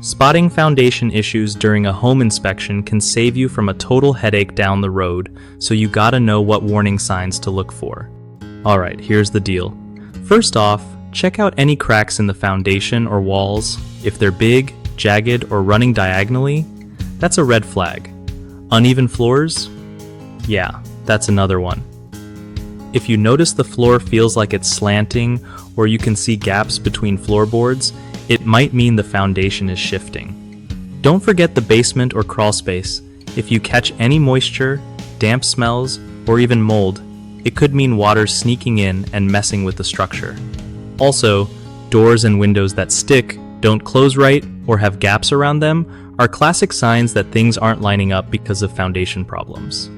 Spotting foundation issues during a home inspection can save you from a total headache down the road, so you gotta know what warning signs to look for. Alright, here's the deal. First off, check out any cracks in the foundation or walls. If they're big, jagged, or running diagonally, that's a red flag. Uneven floors? Yeah, that's another one. If you notice the floor feels like it's slanting, or you can see gaps between floorboards, it might mean the foundation is shifting. Don't forget the basement or crawl space. If you catch any moisture, damp smells, or even mold, it could mean water sneaking in and messing with the structure. Also, doors and windows that stick, don't close right, or have gaps around them are classic signs that things aren't lining up because of foundation problems.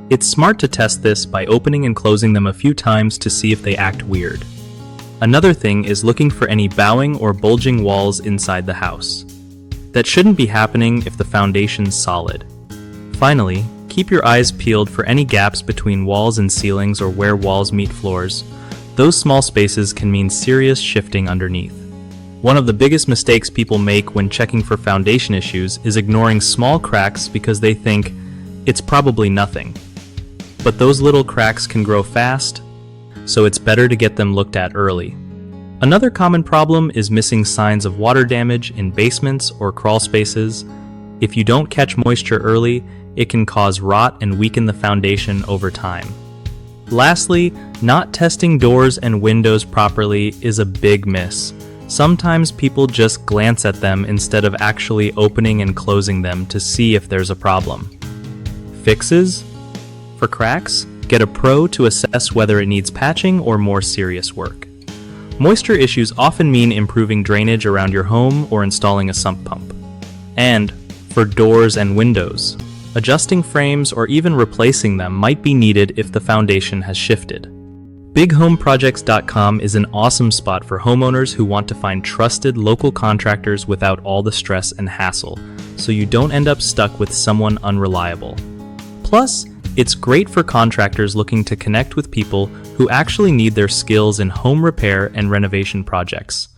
It's smart to test this by opening and closing them a few times to see if they act weird. Another thing is looking for any bowing or bulging walls inside the house. That shouldn't be happening if the foundation's solid. Finally, keep your eyes peeled for any gaps between walls and ceilings or where walls meet floors. Those small spaces can mean serious shifting underneath. One of the biggest mistakes people make when checking for foundation issues is ignoring small cracks because they think it's probably nothing. But those little cracks can grow fast, so it's better to get them looked at early. Another common problem is missing signs of water damage in basements or crawl spaces. If you don't catch moisture early, it can cause rot and weaken the foundation over time. Lastly, not testing doors and windows properly is a big miss. Sometimes people just glance at them instead of actually opening and closing them to see if there's a problem. Fixes? For cracks, get a pro to assess whether it needs patching or more serious work. Moisture issues often mean improving drainage around your home or installing a sump pump. And for doors and windows, adjusting frames or even replacing them might be needed if the foundation has shifted. BigHomeProjects.com is an awesome spot for homeowners who want to find trusted local contractors without all the stress and hassle, so you don't end up stuck with someone unreliable. Plus, it's great for contractors looking to connect with people who actually need their skills in home repair and renovation projects.